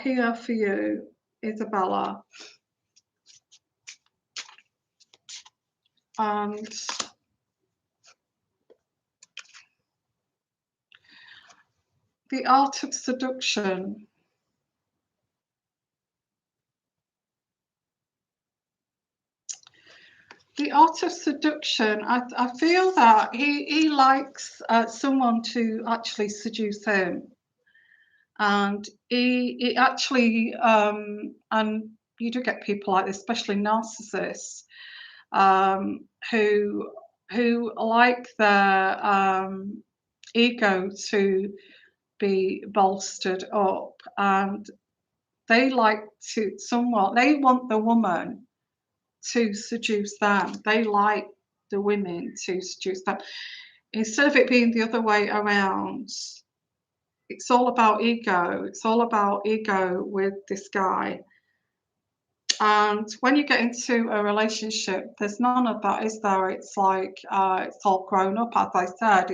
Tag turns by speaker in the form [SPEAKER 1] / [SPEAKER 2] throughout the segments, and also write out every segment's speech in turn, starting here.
[SPEAKER 1] Here for you, Isabella. And the art of seduction. The art of seduction, I feel that he likes someone to actually seduce him. And he actually, and you do get people like this, especially narcissists, who like their ego to be bolstered up, and they like to they want the woman to seduce them. They like the women to seduce them. Instead of it being the other way around, it's all about ego. It's all about ego with this guy. And when you get into a relationship, there's none of that, is there? It's like it's all grown up. As I said,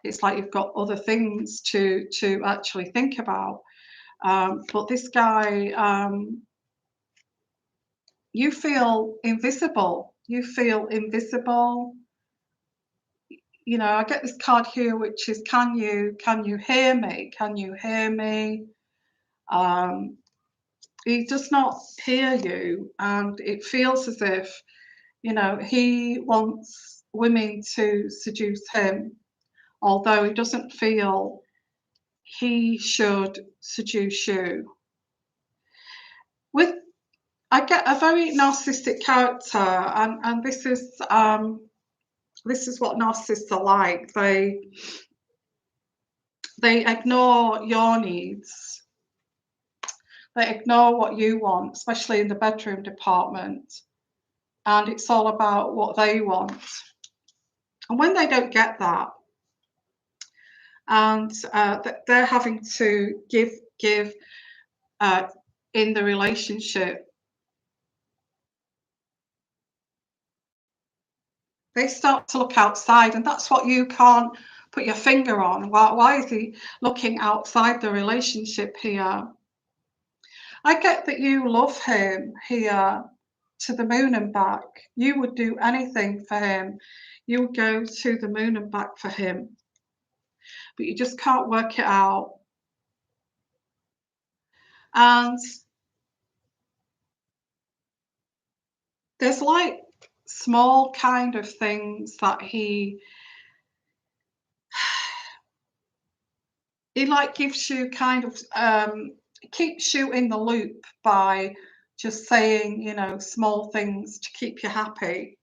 [SPEAKER 1] it's like you've got other things to actually think about. But this guy, you feel invisible. You feel invisible. You know, I get this card here, which is, can you hear me? Can you hear me? He does not hear you, and it feels as if, you know, he wants women to seduce him, although he doesn't feel he should seduce you. I get a very narcissistic character, and this is what narcissists are like. They ignore your needs. They ignore what you want, especially in the bedroom department, and it's all about what they want. And when they don't get that, and they're having to give in the relationship, they start to look outside, and that's what you can't put your finger on. Why is he looking outside the relationship here? I get that you love him here to the moon and back. You would do anything for him. You would go to the moon and back for him, but you just can't work it out. And there's like small kind of things that he like gives you kind of keeps you in the loop by just saying, you know, small things to keep you happy.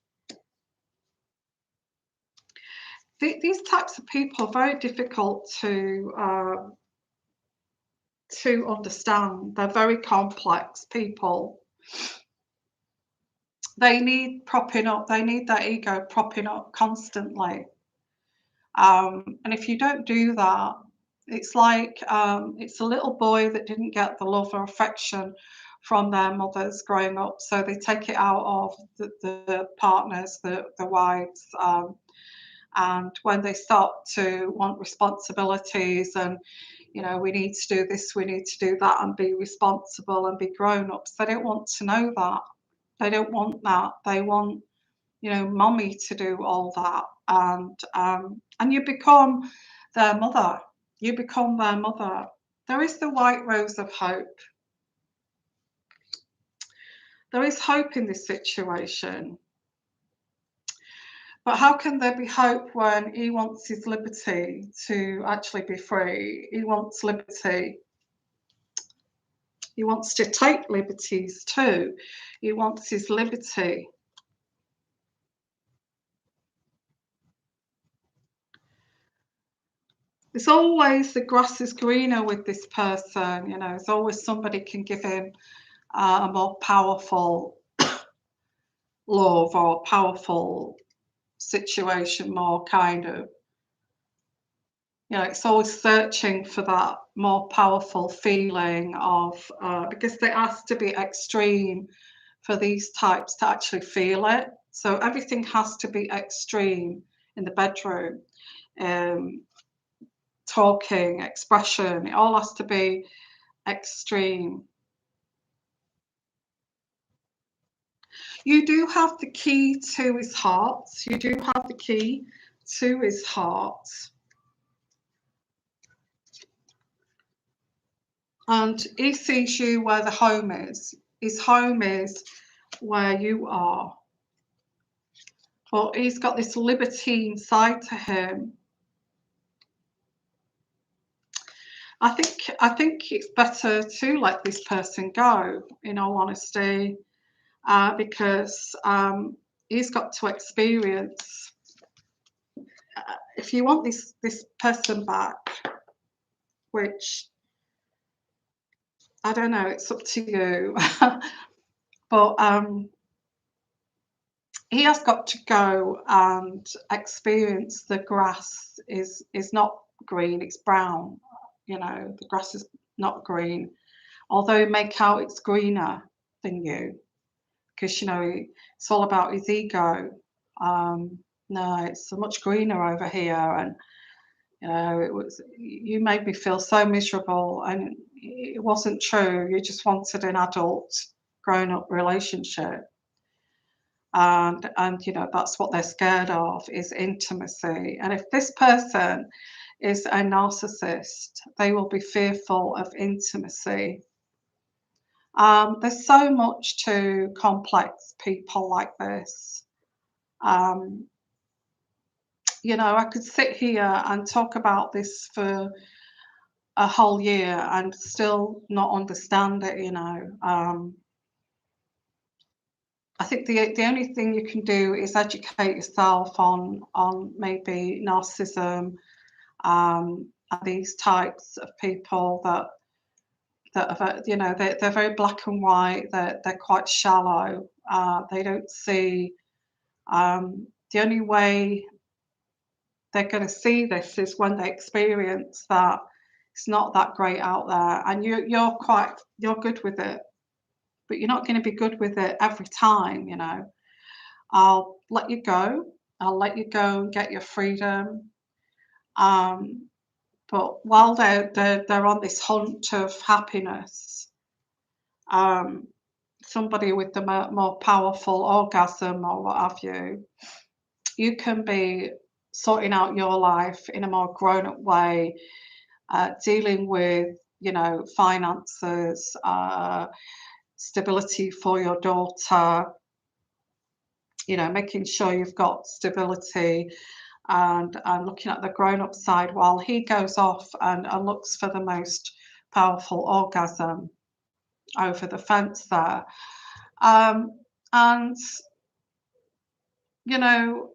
[SPEAKER 1] These types of people are very difficult to understand. They're very complex people. They need propping up. They need their ego propping up constantly. And if you don't do that, it's like it's a little boy that didn't get the love or affection from their mothers growing up, so they take it out of the partners, the wives, and when they start to want responsibilities and, you know, we need to do this, we need to do that, and be responsible and be grown-ups, they don't want to know that. They don't want that. They want, you know, mommy to do all that, and you become their mother. You become their mother. There is the white rose of hope. There is hope in this situation. But how can there be hope when he wants his liberty to actually be free? He wants liberty. He wants to take liberties too. He wants his liberty. There's always the grass is greener with this person, you know, there's always somebody can give him a more powerful love or powerful situation, more kind of, you know, it's always searching for that more powerful feeling of, because it has to be extreme for these types to actually feel it. So everything has to be extreme in the bedroom. Talking, expression, it all has to be extreme. You do have the key to his heart. You do have the key to his heart. And he sees you where the home is. His home is where you are. But he's got this libertine side to him. I think it's better to let this person go, in all honesty, because he's got to experience. If you want this person back, which I don't know, it's up to you, but he has got to go and experience the grass is not green, it's brown. You know, the grass is not green, although make out it's greener than you, because you know it's all about his ego. No, it's so much greener over here, and you know you made me feel so miserable, and it wasn't true. You just wanted an adult, grown-up relationship. And you know that's what they're scared of, is intimacy. And if this person is a narcissist, they will be fearful of intimacy. There's so much to complex people like this. um, you know, I could sit here and talk about this for a whole year and still not understand it, you know. I think the only thing you can do is educate yourself on maybe narcissism, and these types of people that are, you know, they're very black and white. They're quite shallow. They don't see. The only way they're going to see this is when they experience that it's not that great out there, and you're good with it, but you're not going to be good with it every time, you know. I'll let you go. I'll let you go and get your freedom. Um, but while they're on this hunt of happiness, um, somebody with the more powerful orgasm or what have you, you can be sorting out your life in a more grown-up way, dealing with, you know, finances, stability for your daughter, you know, making sure you've got stability, and looking at the grown-up side while he goes off and looks for the most powerful orgasm over the fence there. And you know,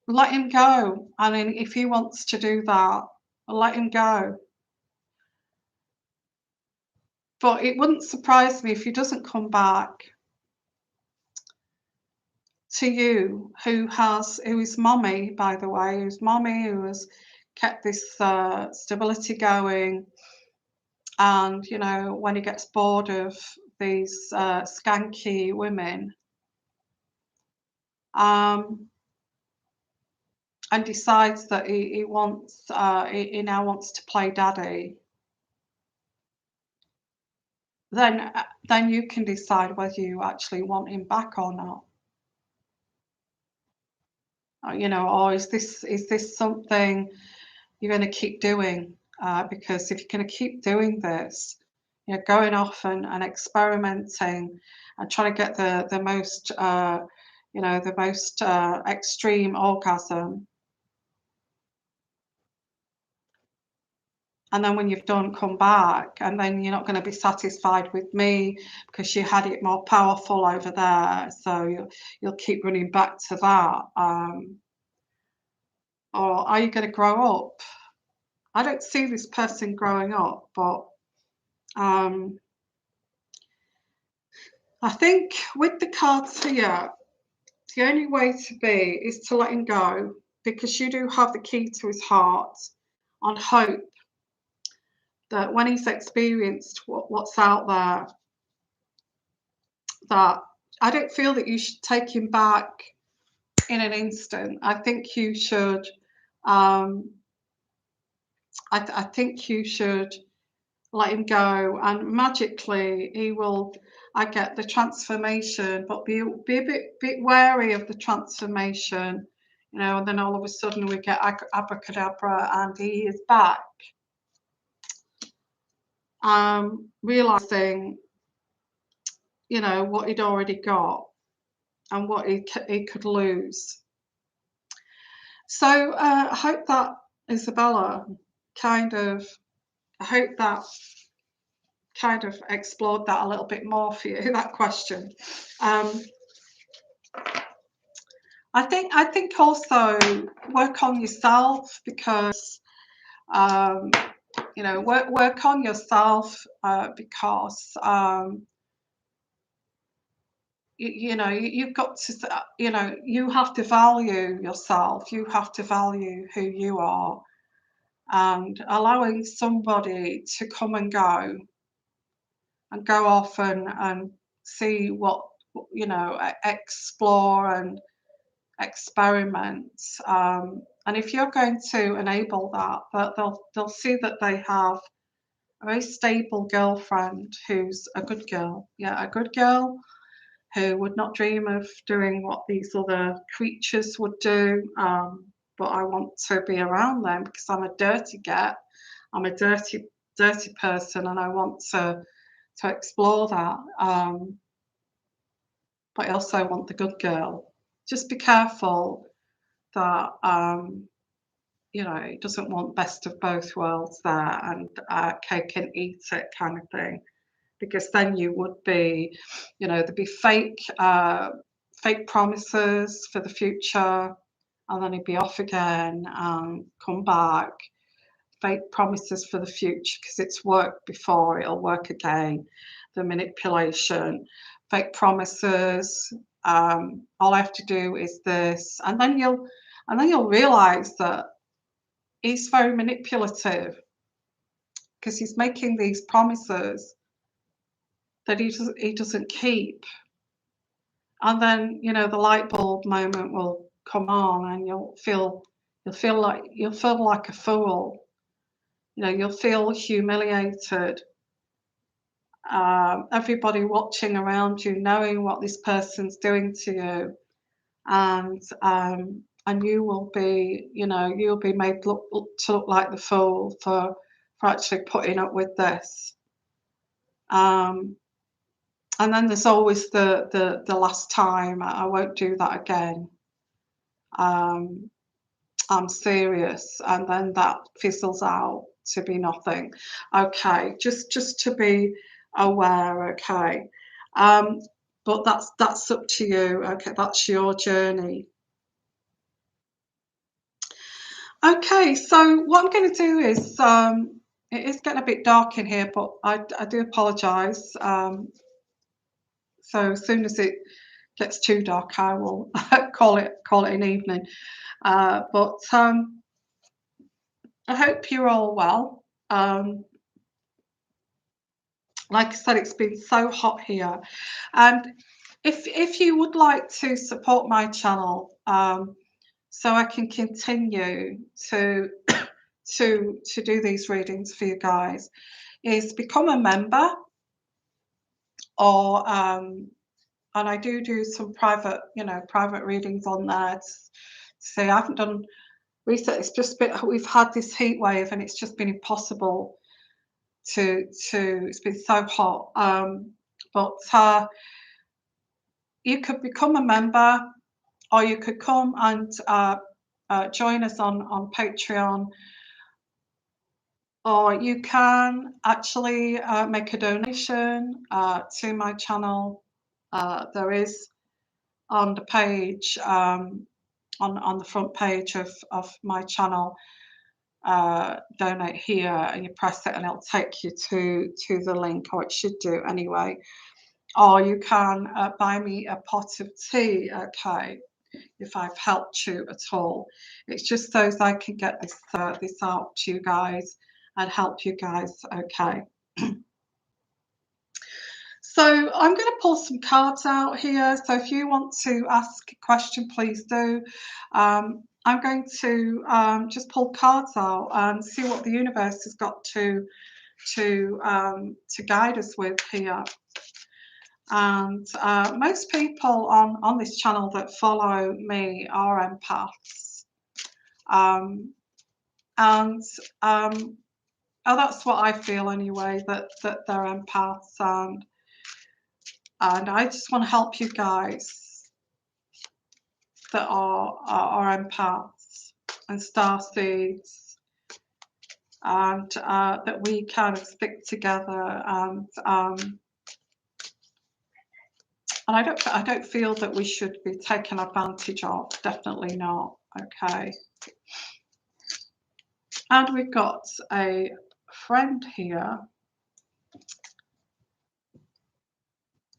[SPEAKER 1] let him go. I mean, if he wants to do that, let him go. But it wouldn't surprise me if he doesn't come back to you, who is mommy, by the way, who's mommy, who has kept this stability going. And you know, when he gets bored of these skanky women, um, and decides that he now wants to play daddy, then you can decide whether you actually want him back or not. You know, or is this something you're going to keep doing? Because if you're going to keep doing this, you know, going off and experimenting and trying to get the most, you know, the most extreme orgasm, and then when you've done, come back, and then you're not going to be satisfied with me because you had it more powerful over there, so you'll keep running back to that. Or are you going to grow up? I don't see this person growing up, but um, I think with the cards here, the only way to be is to let him go, because you do have the key to his heart, and hope that when he's experienced what's out there, that I don't feel that you should take him back in an instant. I think you should. I think you should let him go, and magically he will. I get the transformation, but be a bit wary of the transformation, you know. And then all of a sudden we get abracadabra, and he is back, realizing, you know, what he'd already got and what he could lose. So I hope that, Isabella, kind of, I hope that kind of explored that a little bit more for you, that question. I think also work on yourself, because you know, work on yourself, because you know, you've got to, you know, you have to value yourself. You have to value who you are, and allowing somebody to come and go off and see what, you know, explore and experiment. And if you're going to enable that, they'll see that they have a very stable girlfriend who's a good girl. Yeah, a good girl who would not dream of doing what these other creatures would do. But I want to be around them because I'm a dirty get. I'm a dirty person, and I want to explore that. But I also want the good girl. Just be careful that you know, it doesn't want best of both worlds there, and cake and eat it kind of thing. Because then you would be, you know, there'd be fake promises for the future, and then he'd be off again and come back. Fake promises for the future, because it's worked before, it'll work again. The manipulation, fake promises. All I have to do is this, and then you'll realize that he's very manipulative, because he's making these promises that he doesn't keep. And then, you know, the light bulb moment will come on, and you'll feel like a fool. You know, you'll feel humiliated. Everybody watching around you, knowing what this person's doing to you, and you will be, you know, you'll be made to look like the fool for actually putting up with this. And then there's always the last time. I won't do that again. I'm serious, and then that fizzles out to be nothing. Okay, just to be aware. Okay, but that's up to you. Okay, that's your journey. Okay, so what I'm going to do is, it is getting a bit dark in here, but I do apologise. So as soon as it gets too dark, I will call it an evening. But I hope you're all well. Like I said, it's been so hot here, and if you would like to support my channel, so I can continue to to do these readings for you guys, is become a member, or and I do some private, you know, private readings on there. Say I haven't done recently. It's just been, we've had this heat wave, and it's just been impossible to. It's been so hot. But you could become a member, or you could come and join us on Patreon, or you can actually make a donation to my channel. There is on the page, on the front page of my channel, donate here, and you press it and it'll take you to the link, or it should do anyway. Or you can buy me a pot of tea, okay, if I've helped you at all. It's just so as I can get this out to you guys and help you guys, okay. So I'm going to pull some cards out here. So if you want to ask a question, please do. I'm going to just pull cards out and see what the universe has got to to guide us with here. And most people on this channel that follow me are empaths. Oh, that's what I feel anyway, that they're empaths, and I just want to help you guys that are empaths and starseeds, and that we kind of stick together, and I don't feel that we should be taken advantage of. Definitely not. Okay. And we've got a friend here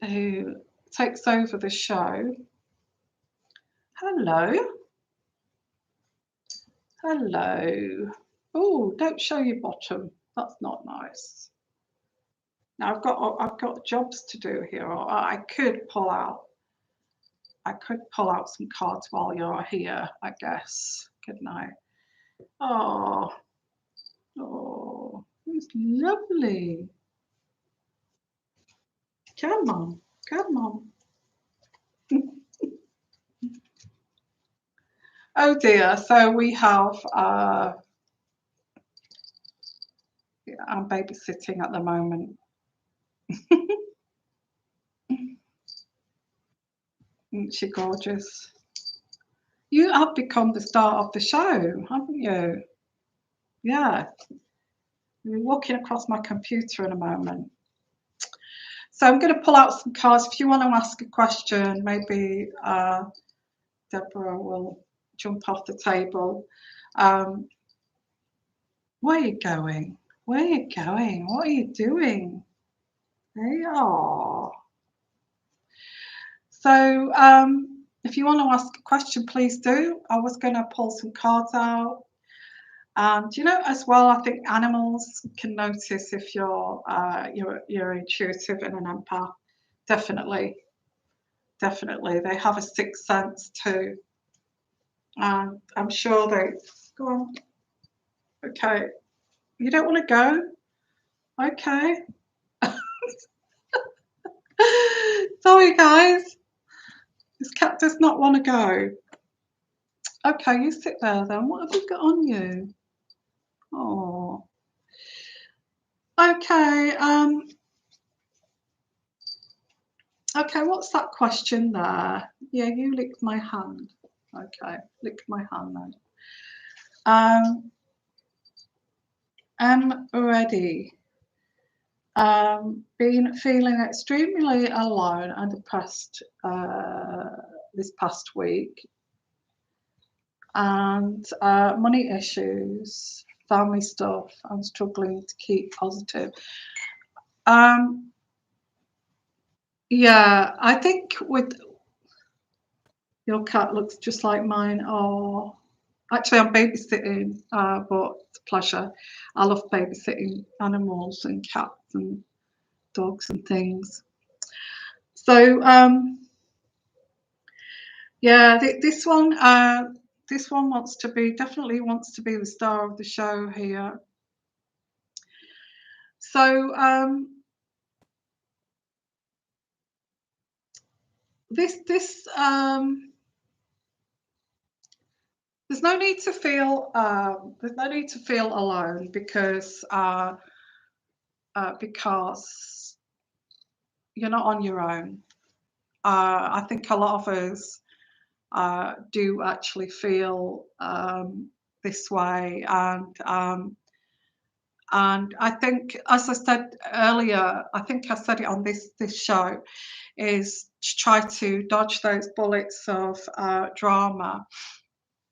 [SPEAKER 1] who takes over the show. Hello. Hello. Oh, don't show your bottom. That's not nice. Now I've got jobs to do here. Or I could pull out some cards while you're here, I guess. Good night. Oh, it's lovely. Come on, come on. Oh dear. So we have. I'm babysitting at the moment. Isn't she gorgeous? You have become the star of the show, haven't you? Yeah. You're walking across my computer in a moment. So I'm going to pull out some cards. If you want to ask a question, maybe Deborah will jump off the table. Where are you going? Where are you going? What are you doing? There you are. So if you want to ask a question, please do. I was going to pull some cards out. And as well, I think animals can notice if you're intuitive and an empath. Definitely, they have a sixth sense too. And I'm sure they go on. Okay, you don't want to go. Okay. Sorry, guys. This cat does not want to go. Okay, you sit there then. What have you got on you? Oh. Okay. Okay, what's that question there? Yeah, you licked my hand. Okay, lick my hand then. I'm ready. Been feeling extremely alone and depressed this past week, and money issues, family stuff. I'm struggling to keep positive. Yeah, I think with your cat looks just like mine. Oh, actually, I'm babysitting, but it's a pleasure. I love babysitting animals and cats and dogs and things. So, yeah, this one definitely wants to be the star of the show here. So, this there's no need to feel alone, because you're not on your own. I think a lot of us do actually feel this way, and I think, as I said earlier, I think I said it on this show, is to try to dodge those bullets of drama.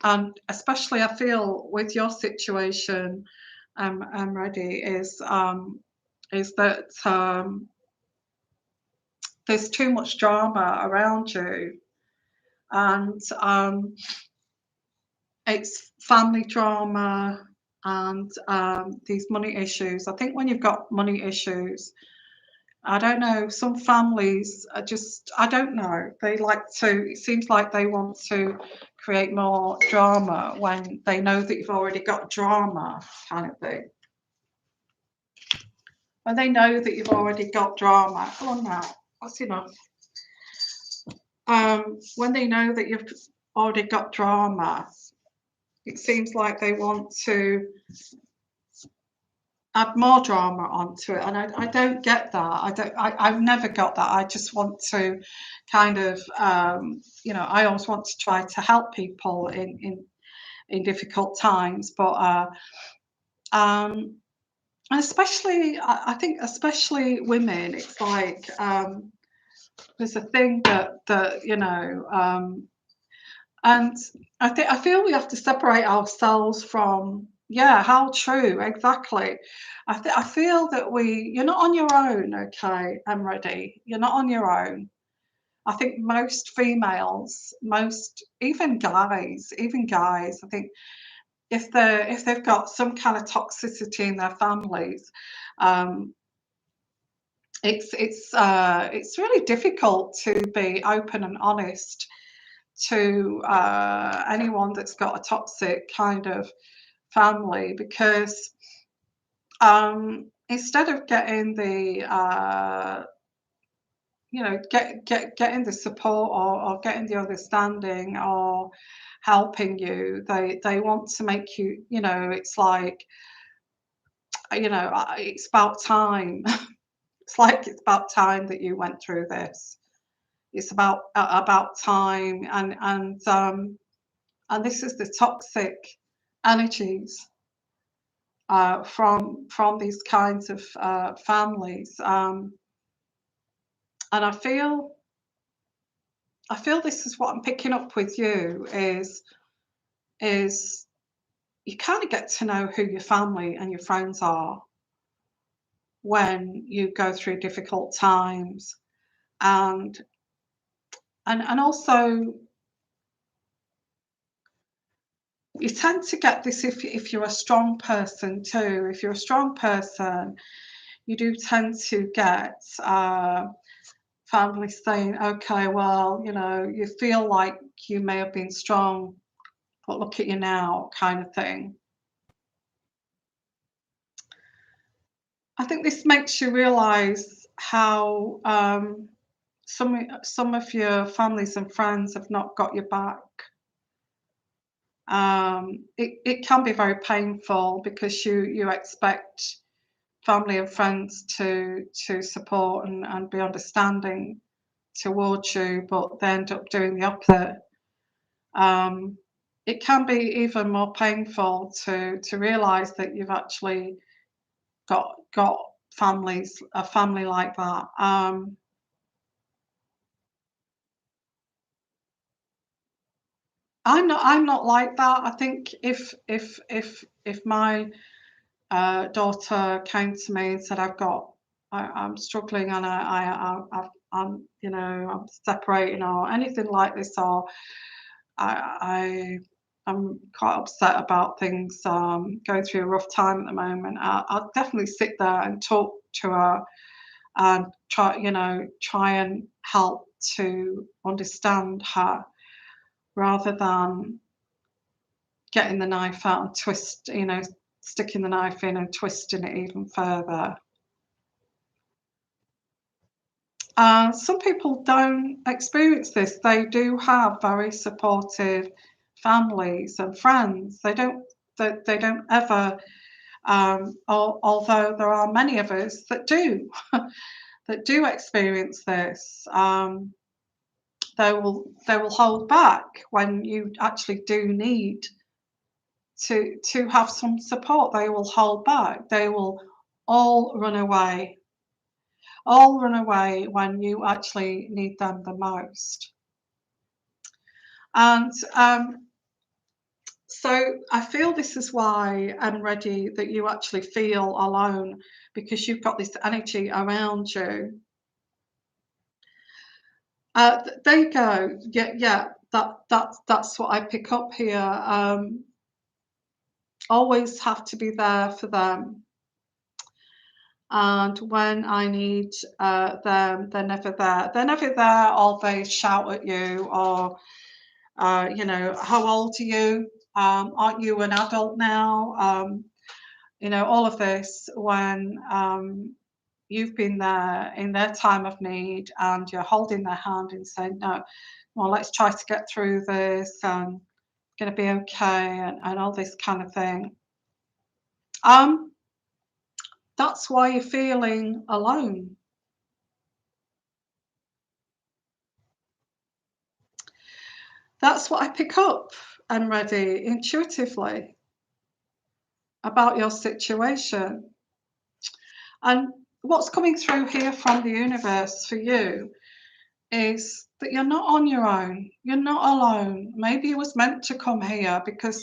[SPEAKER 1] And especially, I feel with your situation, I'm ready, is that there's too much drama around you, and it's family drama and these money issues. I think when you've got money issues, I don't know, some families are just, I don't know, it seems like they want to create more drama when they know that you've already got drama, kind of thing. when they know that you've already got drama. Go on now, that's enough. When they know that you've already got drama, it seems like they want to add more drama onto it, and I don't get that. I've never got that. I just want to kind of, I always want to try to help people in difficult times, but and especially, I think especially women, it's like there's a thing that and I feel we have to separate ourselves from, yeah, how true, exactly. I feel that you're not on your own, okay, I'm ready. You're not on your own. I think most females, most even guys, I think if they've got some kind of toxicity in their families, um, it's really difficult to be open and honest to anyone that's got a toxic kind of family, because instead of getting the getting the support, or getting the understanding, or helping you, they want to make you, it's like, it's about time. It's like it's about time that you went through this. It's about time, and this is the toxic energies from these kinds of families, and I feel this is what I'm picking up with you is you kind of get to know who your family and your friends are when you go through difficult times, and also you tend to get this if you're a strong person too. If you're a strong person, you do tend to get family saying, okay, well, you feel like you may have been strong, but look at you now, kind of thing. I think this makes you realize how some of your families and friends have not got your back. It can be very painful because you expect family and friends to support and be understanding towards you, but they end up doing the opposite. It can be even more painful to realize that you've actually got a family like that. I'm not like that. I think if my daughter came to me and said, I'm struggling, and I'm separating or anything like this, or I'm quite upset about things, going through a rough time at the moment, I'll definitely sit there and talk to her and try and help to understand her, rather than getting the knife out and sticking the knife in and twisting it even further. Some people don't experience this. They do have very supportive families and friends. They don't ever, although there are many of us that do, that do experience this. They will hold back when you actually do need to have some support. They will hold back. They will all run away. All run away when you actually need them the most. And so I feel this is why I'm ready, that you actually feel alone, because you've got this energy around you. There you go. Yeah. That's what I pick up here. Always have to be there for them. And when I need them, they're never there. They're never there, or they shout at you, or how old are you? Aren't you an adult now? All of this, when you've been there in their time of need, and you're holding their hand and saying, "No, well, let's try to get through this, and gonna be okay," and all this kind of thing. Um, that's why you're feeling alone. That's what I pick up and ready intuitively about your situation. And what's coming through here from the universe for you is that you're not on your own. You're not alone. Maybe you was meant to come here because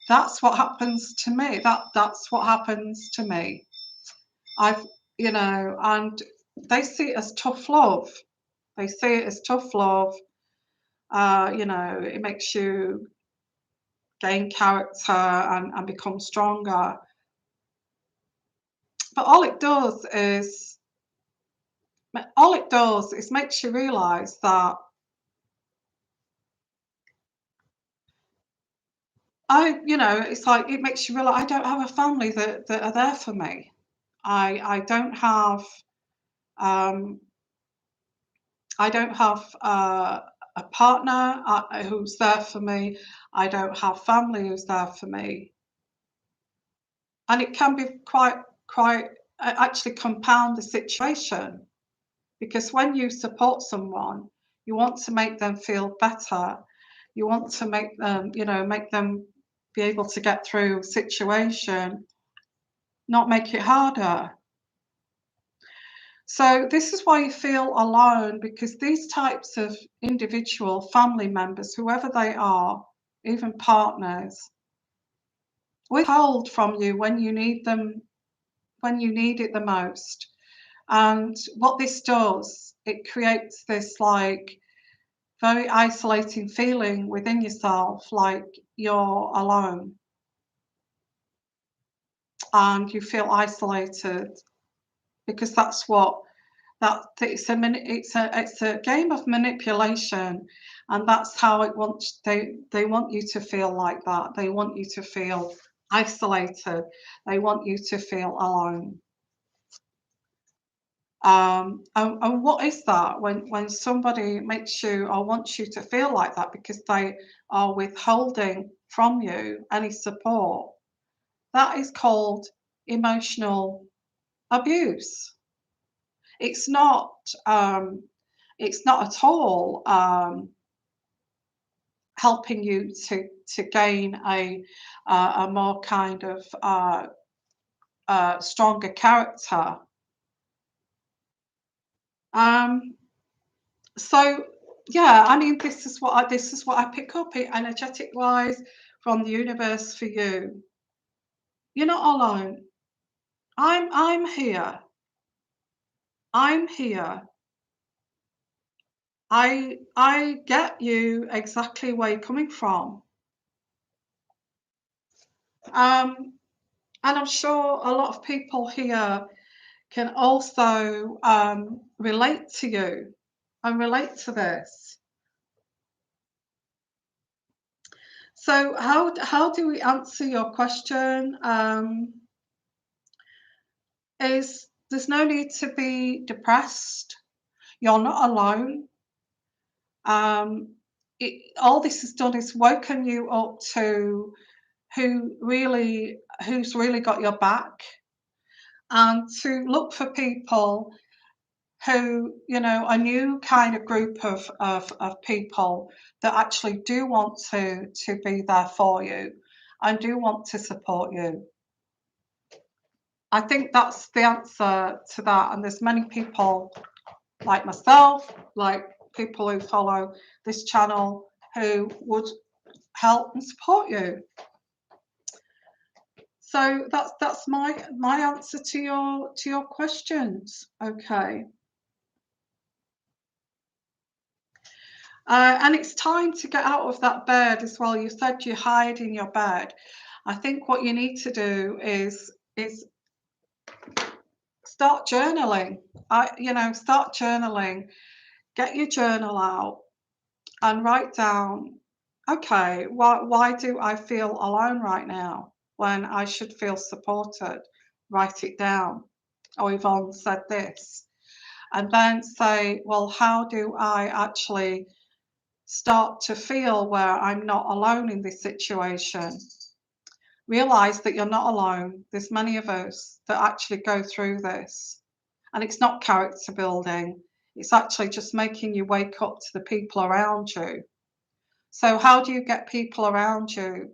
[SPEAKER 1] that's what happens to me. That's what happens to me. I've and they see it as tough love. They see it as tough love. It makes you gain character and become stronger. But all it does is makes you realise that it's like it makes you realise I don't have a family that are there for me. I don't have um, I don't have a partner who's there for me. I don't have family who's there for me, and it can be quite actually compound the situation because when you support someone, you want to make them feel better. You want to make them be able to get through a situation, not make it harder. So this is why you feel alone, because these types of individual family members, whoever they are, even partners, withhold from you when you need them, when you need it the most. And what this does, it creates this like very isolating feeling within yourself, like you're alone and you feel isolated because that's what that it's a game of manipulation, and that's how it wants they want you to feel like that. They want you to feel isolated. They want you to feel alone. And what is that when somebody makes you or wants you to feel like that because they are withholding from you any support? That is called emotional abuse. It's not. It's not at all helping you to gain a more kind of stronger character. Um, so yeah, I mean, this is what I pick up energetic wise from the universe for you. You're not alone. I'm here. I'm here. I get you exactly where you're coming from. Um, and I'm sure a lot of people here can also relate to you and relate to this. So how do we answer your question? Is there's no need to be depressed. You're not alone. Um, all this has done is woken you up to who's really got your back, and to look for people who, a new kind of group of people that actually do want to be there for you and do want to support you. I think that's the answer to that. And there's many people like myself, like people who follow this channel who would help and support you. So that's my answer to your questions. Okay. And it's time to get out of that bed as well. You said you hide in your bed. I think what you need to do is start journaling. Start journaling. Get your journal out and write down. Okay, why do I feel alone right now when I should feel supported? Write it down. oh, Yvonne said this, and then say, well, how do I actually start to feel where I'm not alone in this situation? Realize that you're not alone. There's many of us that actually go through this. And it's not character building. It's actually just making you wake up to the people around you. So how do you get people around you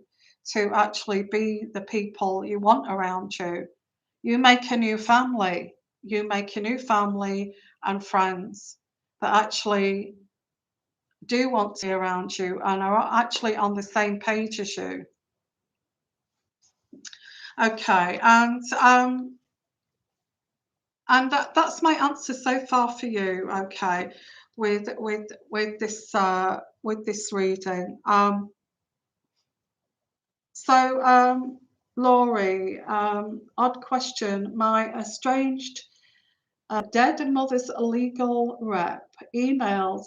[SPEAKER 1] to actually be the people you want around you? You make a new family. You make a new family and friends that actually do want to be around you and are actually on the same page as you. Okay, and that's my answer so far for you. Okay, with this reading. So Laurie, odd question. My estranged dead mother's legal rep emailed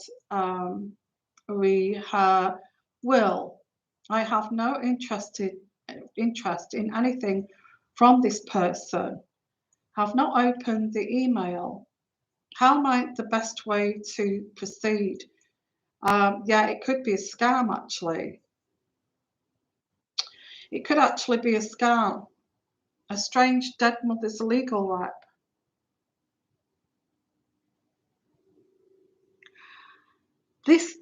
[SPEAKER 1] re her will. I have no interest in anything from this person. Have not opened the email. How might the best way to proceed? Yeah, it could be a scam actually. It could actually be a scam. A strange dead mother's legal rep. This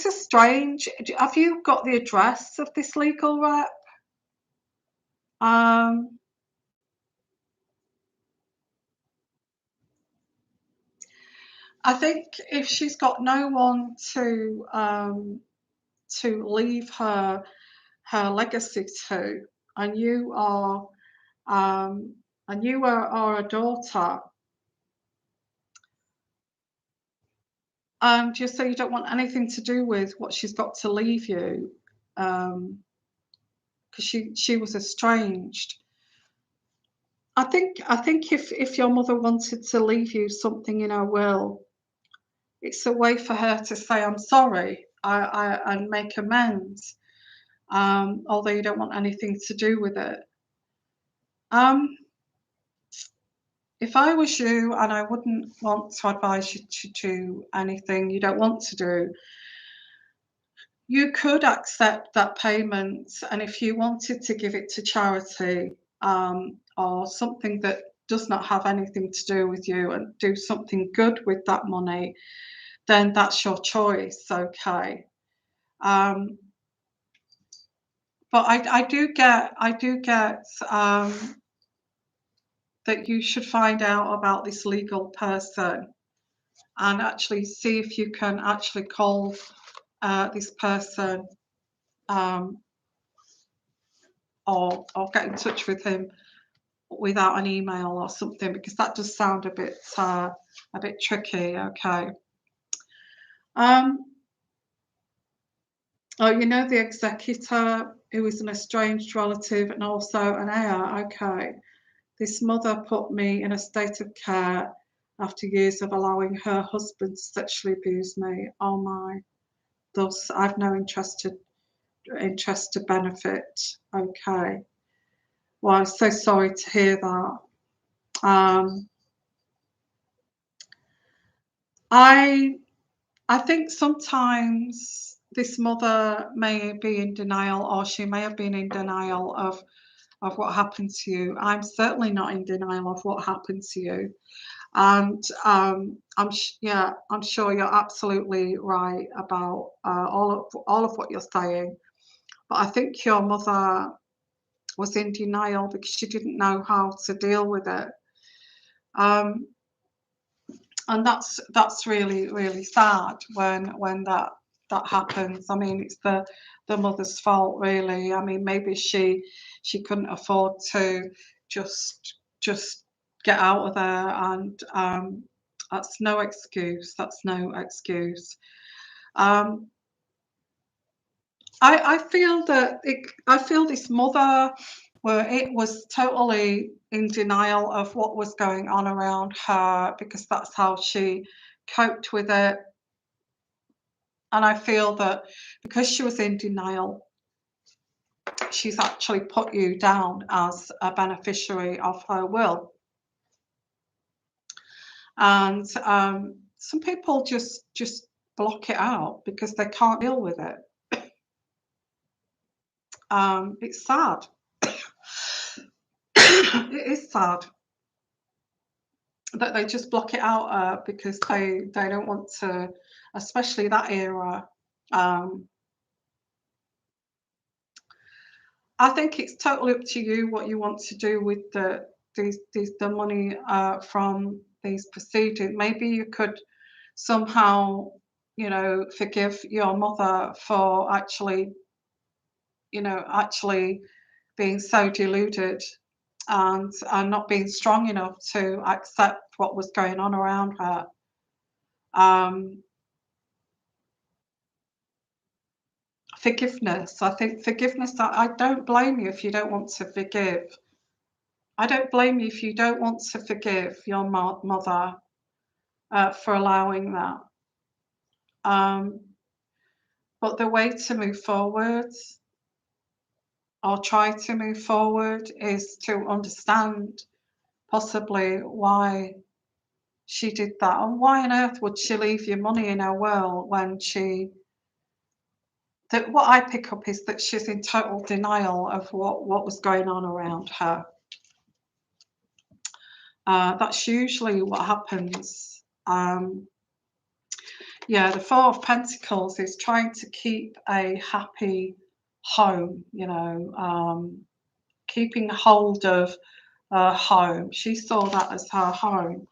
[SPEAKER 1] is strange. Have you got the address of this legal rep? Um, I think if she's got no one to leave her legacy to, and you are are a daughter, and you say you don't want anything to do with what she's got to leave you, because she was estranged. I think if your mother wanted to leave you something in her will, it's a way for her to say I'm sorry, and make amends. Although you don't want anything to do with it. Um, if I was you, and I wouldn't want to advise you to do anything you don't want to do, you could accept that payment, and if you wanted to give it to charity, or something that does not have anything to do with you and do something good with that money, then that's your choice, okay? Um, but I do get that you should find out about this legal person and actually see if you can actually call this person, um, or get in touch with him without an email or something, because that does sound a bit tricky. Okay. Um, oh, you know the executor who is an estranged relative and also an heir. Okay. This mother put me in a state of care after years of allowing her husband to sexually abuse me. Oh my. Thus, I've no interest to benefit. Okay. Well, I'm so sorry to hear that. Um, I I think sometimes this mother may be in denial, or she may have been in denial of what happened to you. I'm certainly not in denial of what happened to you, and I'm sure you're absolutely right about all of what you're saying. But I think your mother was in denial because she didn't know how to deal with it. Um, and that's really sad when that happens. I mean, it's the mother's fault, really. I mean, maybe she couldn't afford to just get out of there, and that's no excuse. That's no excuse. Um, I feel that I feel this mother where it was totally in denial of what was going on around her because that's how she coped with it. And I feel that because she was in denial, she's actually put you down as a beneficiary of her will. And some people just block it out because they can't deal with it. It's sad. It is sad that they just block it out because they don't want to, especially that era. Um, I think it's totally up to you what you want to do with the money from these proceedings. Maybe you could somehow, forgive your mother for actually being so deluded and not being strong enough to accept what was going on around her. Um, Forgiveness. I think forgiveness. I don't blame you if you don't want to forgive. I don't blame you if you don't want to forgive your mother for allowing that. Um, but the way to move forward or try to move forward is to understand possibly why she did that and why on earth would she leave your money in her will when that what I pick up is that she's in total denial of what was going on around her. That's usually what happens. Yeah, the Four of Pentacles is trying to keep a happy home, keeping hold of her home. She saw that as her home.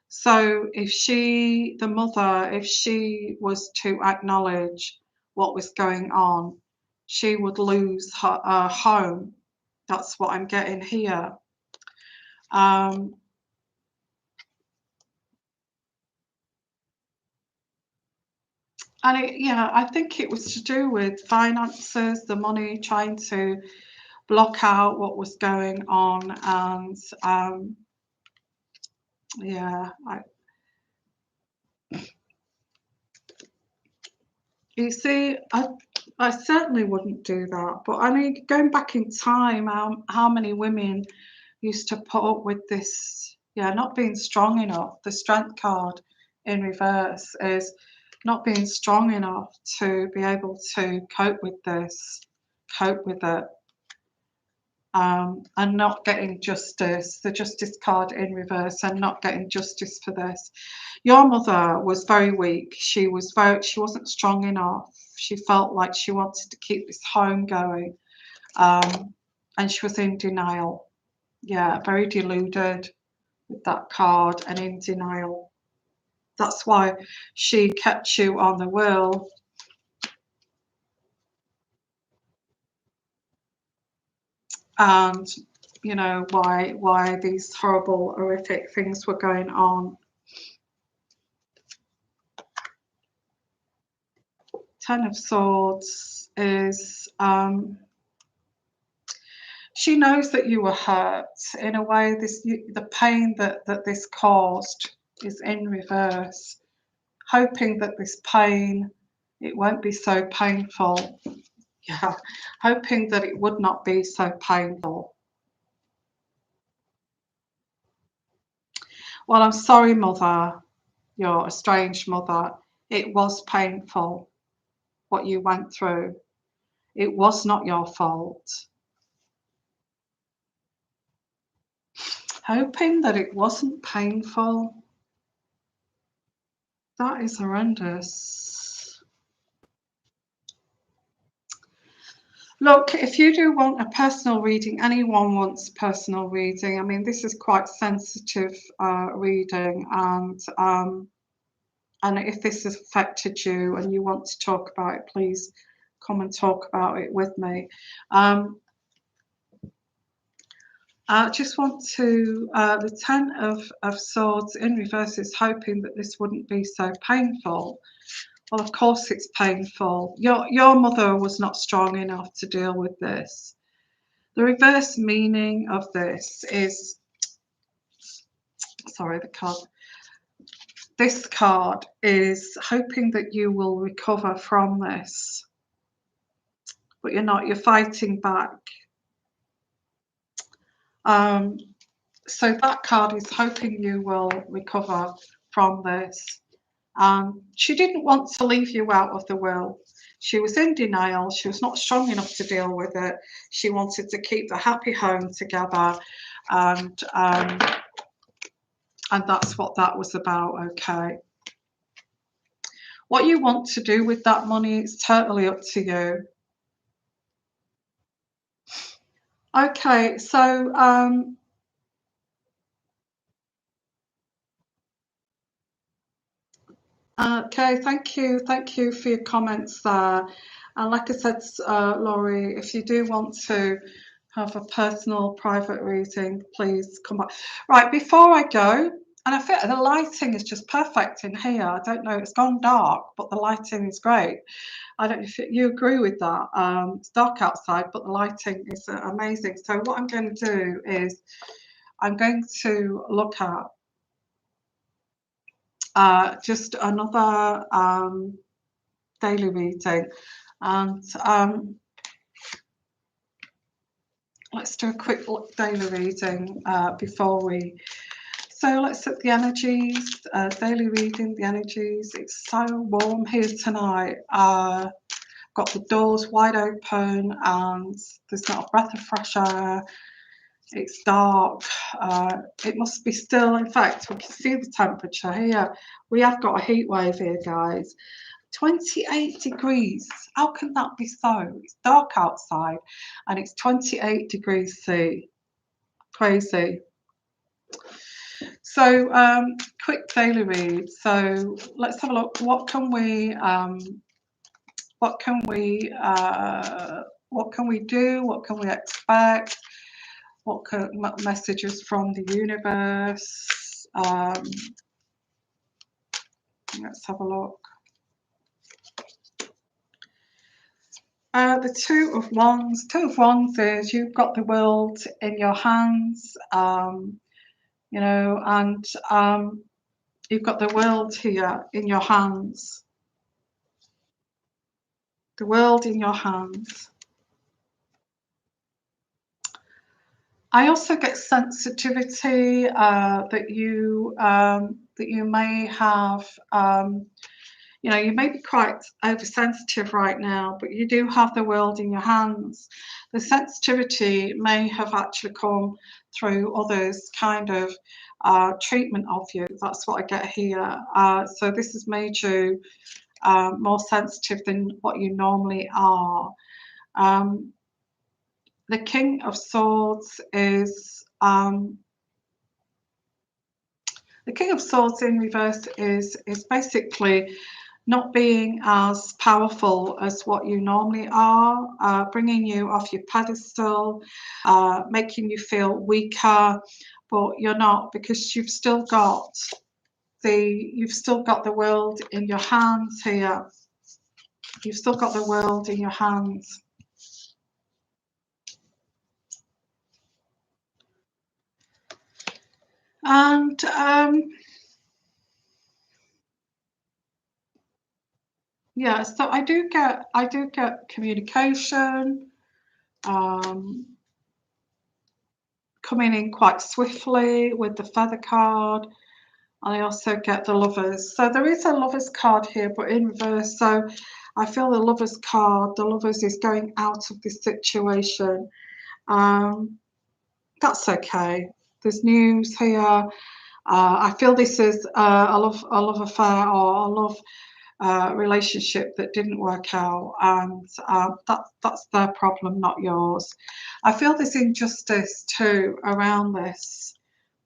[SPEAKER 1] So the mother, if she was to acknowledge what was going on, she would lose her home. That's what I'm getting here. Um, yeah, I think it was to do with finances, the money, trying to block out what was going on, and yeah, you see, I certainly wouldn't do that. But I mean, going back in time, how many women used to put up with this? Yeah, not being strong enough. The Strength card in reverse is not being strong enough to be able to cope with this, cope with it. And not getting justice, the Justice card in reverse, and not getting justice for this. Your mother was very weak. She wasn't strong enough. She felt like she wanted to keep this home going, and she was in denial. Yeah, very deluded with that card and in denial. That's why she kept you on the will. And why these horrible, horrific things were going on. Ten of Swords is she knows that you were hurt in a way. The pain that this caused is in reverse, hoping that this pain, it won't be so painful. Yeah, hoping that it would not be so painful. Well, I'm sorry, mother, your estranged mother. It was painful what you went through. It was not your fault. Hoping that it wasn't painful. That is horrendous. Look, if you do want a personal reading, anyone wants personal reading. I mean, this is quite sensitive reading, and if this has affected you and you want to talk about it, please come and talk about it with me. I just want to, the Ten of Swords in reverse is hoping that this wouldn't be so painful. Well, of course it's painful. Your mother was not strong enough to deal with this. The reverse meaning of this is, sorry, the card. This card is hoping that you will recover from this, but you're not. You're fighting back. So that card is hoping you will recover from this. She didn't want to leave you out of the will. She was in denial. She was not strong enough to deal with it. She wanted to keep the happy home together, and that's what that was about. Okay. What you want to do with that money is totally up to you. Okay, so okay, thank you for your comments there. And like I said, Laurie, if you do want to have a personal private reading, please come back. Right, before I go, and I feel the lighting is just perfect in here. I don't know, it's gone dark, but the lighting is great. I don't know if you agree with that. It's dark outside, but the lighting is amazing. So what I'm going to do is I'm going to look at just another daily reading, and let's do a quick daily reading before we. So let's look at the energies, daily reading, the energies. It's so warm here tonight. Got the doors wide open and there's not a breath of fresh air. It's dark. It must be still. In fact, we can see the temperature here. We have got a heat wave here, guys. 28 degrees. How can that be so? It's dark outside and it's 28 degrees C. Crazy. So quick daily read. So let's have a look. What can we do? What can we expect? What messages from the universe? Let's have a look. The Two of Wands. Two of Wands is you've got the world in your hands, you know, and you've got the world here in your hands. The world in your hands. I also get sensitivity that you may have. You know, you may be quite oversensitive right now, but you do have the world in your hands. The sensitivity may have actually come through others' kind of treatment of you. That's what I get here. So this has made you more sensitive than what you normally are. The King of Swords is the King of Swords in reverse is basically not being as powerful as what you normally are, bringing you off your pedestal, making you feel weaker, but you're not, because you've still got the world in your hands here. You've still got the world in your hands. And yeah, so I do get communication coming in quite swiftly with the Feather card. I also get the Lovers. So there is a Lovers card here, but in reverse. So I feel the Lovers card, the Lovers is going out of this situation. That's okay. There's news here. I feel this is a love affair or a love relationship that didn't work out, and that's their problem, not yours. I feel there's injustice too around this.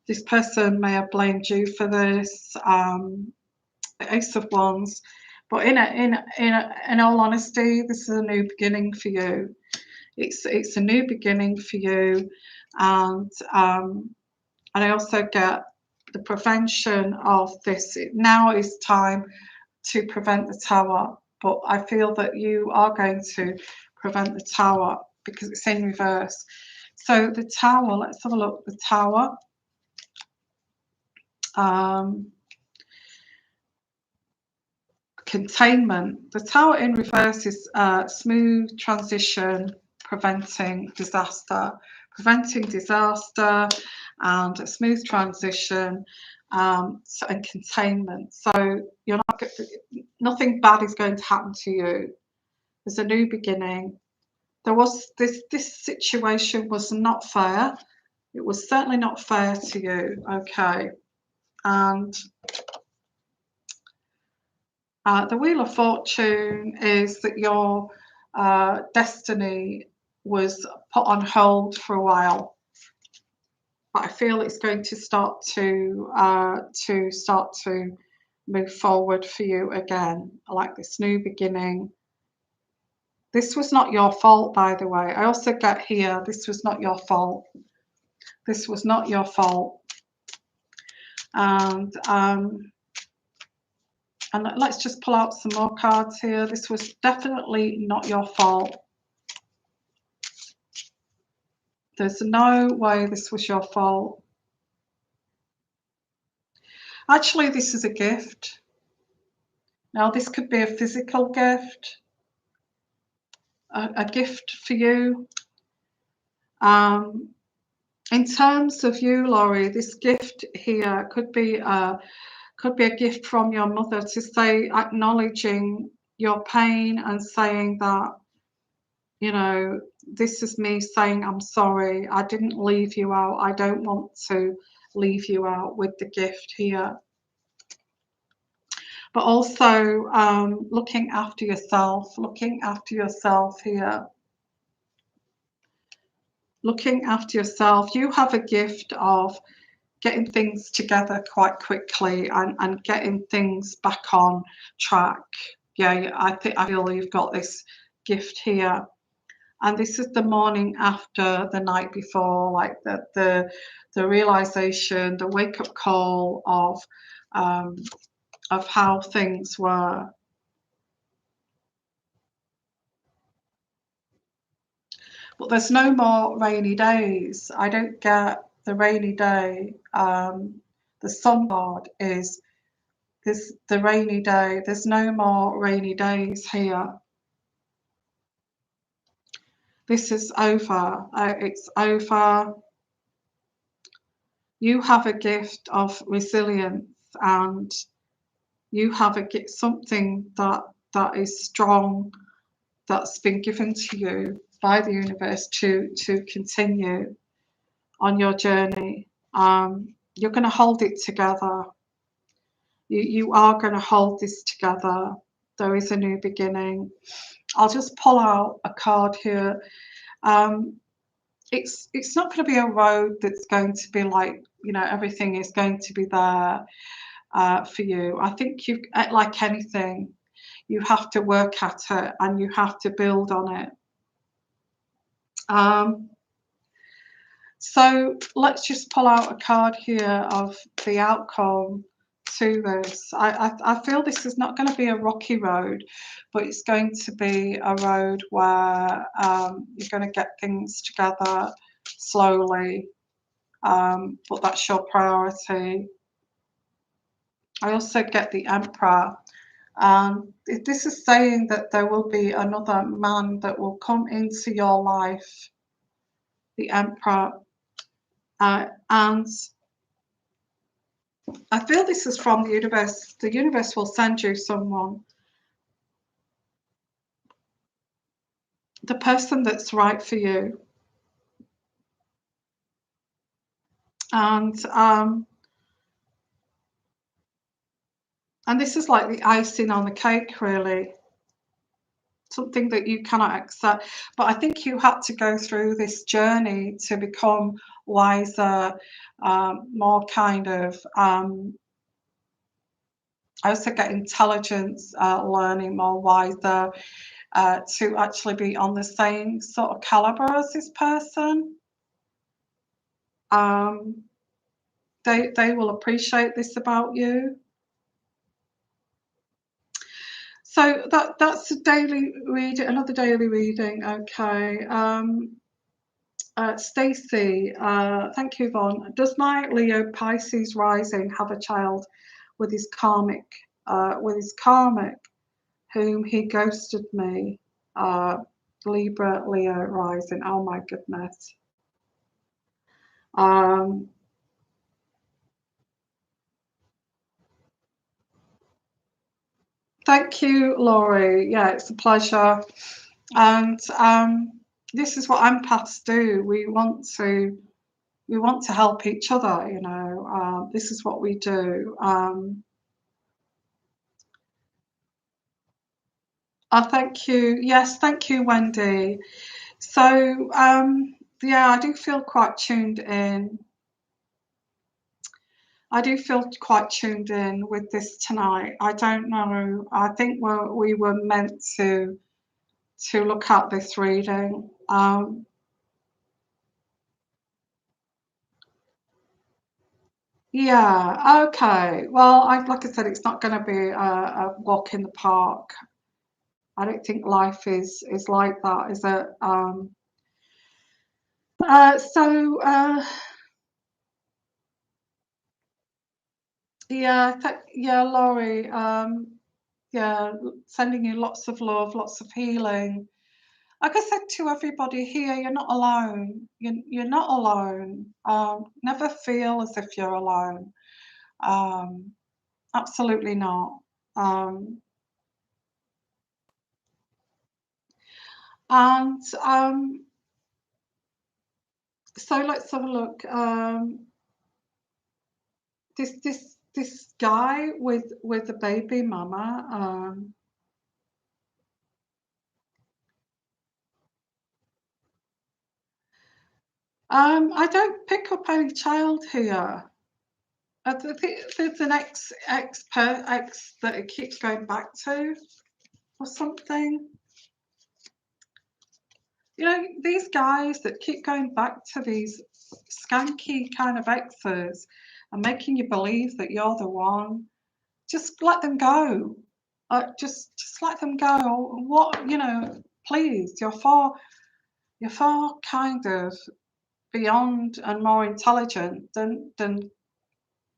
[SPEAKER 1] This person may have blamed you for this. Ace of Wands, but in all honesty, this is a new beginning for you. It's a new beginning for you, and I also get the prevention of this. Now is time to prevent the Tower, but I feel that you are going to prevent the Tower because it's in reverse. So the Tower, let's have a look. The Tower. Containment. The Tower in reverse is smooth transition, preventing disaster. Preventing disaster. and a smooth transition, and containment. So you're not nothing bad is going to happen to you. There's a new beginning. There was this situation was not fair. It was certainly not fair to you. Okay, and the Wheel of Fortune is that your destiny was put on hold for a while, but I feel it's going to start to move forward for you again, like this new beginning. This was not your fault, by the way. I also get here, this was not your fault. This was not your fault. And let's just pull out some more cards here. This was definitely not your fault. There's no way this was your fault. Actually, this is a gift. Now, this could be a physical gift, a gift for you. In terms of you, Laurie, this gift here could be a gift from your mother to say, acknowledging your pain and saying that, you know, this is me saying, I'm sorry, I didn't leave you out. I don't want to leave you out with the gift here. But also looking after yourself here. Looking after yourself. You have a gift of getting things together quite quickly and getting things back on track. Yeah, I feel you've got this gift here. And this is the morning after the night before, like the realization, the wake-up call of how things were. But there's no more rainy days. I don't get the rainy day. The sun god is the rainy day. There's no more rainy days here. This is over. It's over. You have a gift of resilience, and you have something that is strong, that's been given to you by the universe to continue on your journey. You're going to hold it together. You are going to hold this together. There is a new beginning. I'll just pull out a card here. It's not going to be a road that's going to be like, you know, everything is going to be there for you. I think you, like anything, you have to work at it and you have to build on it. So let's just pull out a card here of the outcome to this. I feel this is not going to be a rocky road, but it's going to be a road where you're going to get things together slowly, but that's your priority. I also get the Emperor. This is saying that there will be another man that will come into your life, the Emperor. And I feel this is from the universe. The universe will send you someone, the person that's right for you. And this is like the icing on the cake, really. Something that you cannot accept. But I think you had to go through this journey to become wiser, more kind of, I also get intelligence, learning, more wiser, to actually be on the same sort of caliber as this person. They will appreciate this about you. So that's a daily reading, another daily reading. Okay. Stacey, thank you, Yvonne. Does my Leo Pisces rising have a child with his karmic, whom he ghosted me? Libra, Leo rising. Oh my goodness. Thank you, Laurie. Yeah, it's a pleasure. And this is what empaths do. We want to help each other. This is what we do. Thank you. Yes, thank you, Wendy. So yeah, I do feel quite tuned in. I do feel quite tuned in with this tonight. I don't know. I think we were meant to look at this reading. Yeah, okay. Well, like I said, it's not going to be a walk in the park. I don't think life is like that, is it? So yeah, yeah, Laurie. Yeah, sending you lots of love, lots of healing. Like I said to everybody here, you're not alone. You're not alone. Never feel as if you're alone. Um, Absolutely not. Um, and so let's have a look. This guy with the baby mama. I don't pick up any child here. I think there's an ex that it keeps going back to or something. These guys that keep going back to these skanky kind of exes and making you believe that you're the one, just let them go. Just let them go. Please, you're far kind of beyond and more intelligent than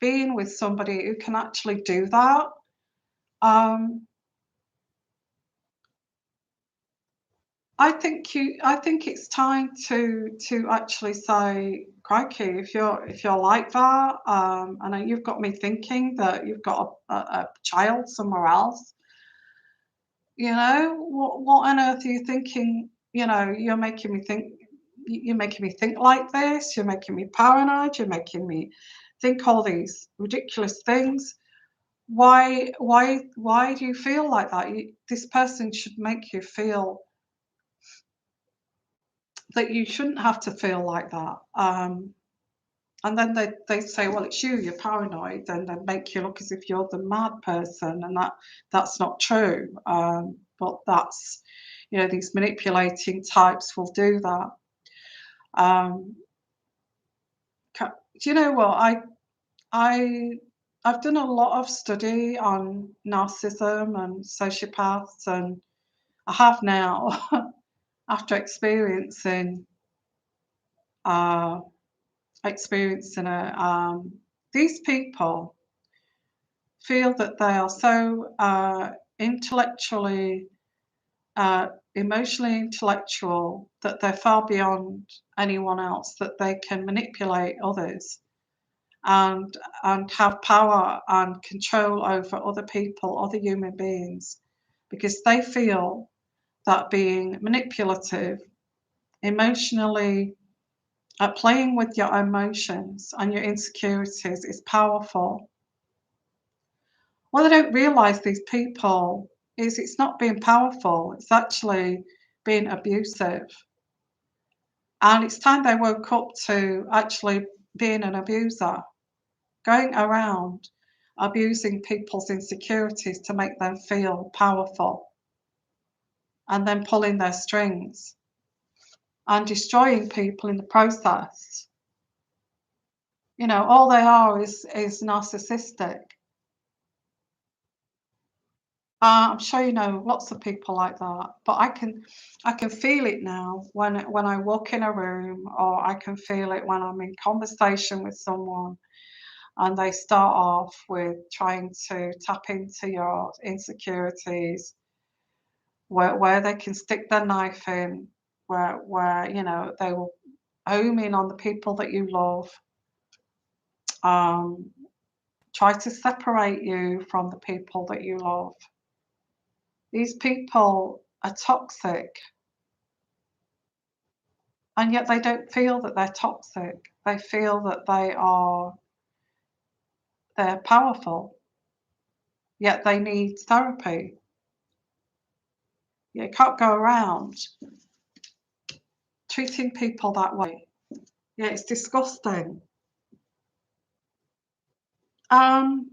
[SPEAKER 1] being with somebody who can actually do that. Um, I think it's time to actually say, crikey, if you're like that, and you've got me thinking that you've got a child somewhere else. What on earth are you thinking? You're making me think like this. You're making me paranoid. You're making me think all these ridiculous things. Why do you feel like that? This person should make you feel that you shouldn't have to feel like that. And then they say, well, it's you, you're paranoid, and they make you look as if you're the mad person, and that's not true. But these manipulating types will do that. Um, do you know what? I I've done a lot of study on narcissism and sociopaths, and I have now, after uh, experiencing it. These people feel that they are so intellectually, emotionally intellectual, that they're far beyond anyone else, that they can manipulate others and have power and control over other people, other human beings, because they feel that being manipulative, emotionally, playing with your emotions and your insecurities is powerful. What they don't realize, these people, is it's not being powerful, it's actually being abusive. And it's time they woke up to actually being an abuser, going around abusing people's insecurities to make them feel powerful, and then pulling their strings and destroying people in the process. All they are is narcissistic. I'm sure you know lots of people like that, but I can feel it now when I walk in a room, or I can feel it when I'm in conversation with someone and they start off with trying to tap into your insecurities, where they can stick their knife in, where they will home in on the people that you love, um, try to separate you from the people that you love. These people are toxic, and yet they don't feel that they're toxic. They feel that they're powerful, yet they need therapy. You can't go around treating people that way. Yeah, it's disgusting. Um,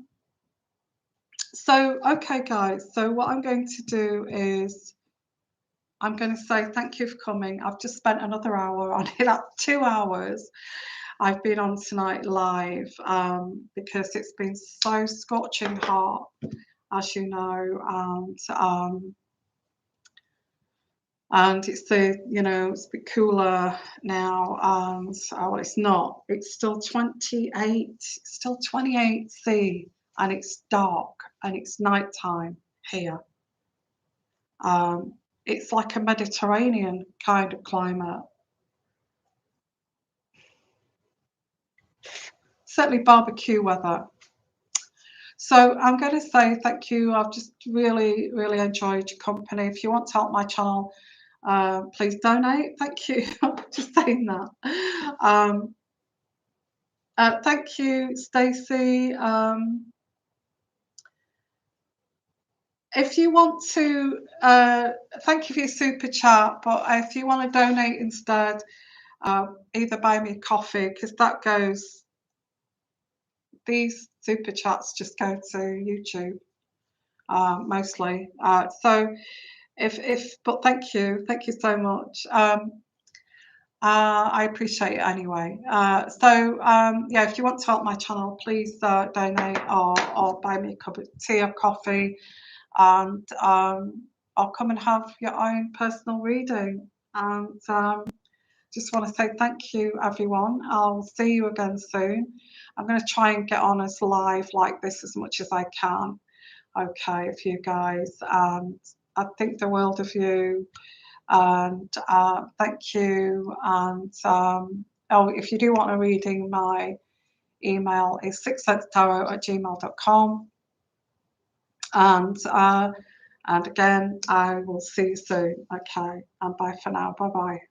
[SPEAKER 1] okay, guys. So what I'm going to do is I'm going to say thank you for coming. I've just spent another hour on it. That's 2 hours I've been on tonight live because it's been so scorching hot, as you know, and it's it's a bit cooler now, and well, it's not. It's still 28. It's still 28°C, and it's dark, and it's nighttime here. Um, it's like a Mediterranean kind of climate. Certainly barbecue weather. So I'm going to say thank you. I've just really, really enjoyed your company. If you want to help my channel, please donate. Thank you. Just saying that. Thank you, Stacey. If you want to, thank you for your super chat. But if you want to donate instead, either buy me a coffee, because that goes. These super chats just go to YouTube mostly. So but thank you so much. I appreciate it anyway. Yeah, if you want to help my channel, please donate or buy me a cup of tea or coffee, and I'll come and have your own personal reading. And just want to say thank you, everyone. I'll see you again soon. I'm going to try and get on as live like this as much as I can. Okay, for you guys. And I think the world of you. And thank you. And oh, if you do want a reading, my email is sixsensetarot@gmail.com. And again, I will see you soon. Okay, and bye for now. Bye bye.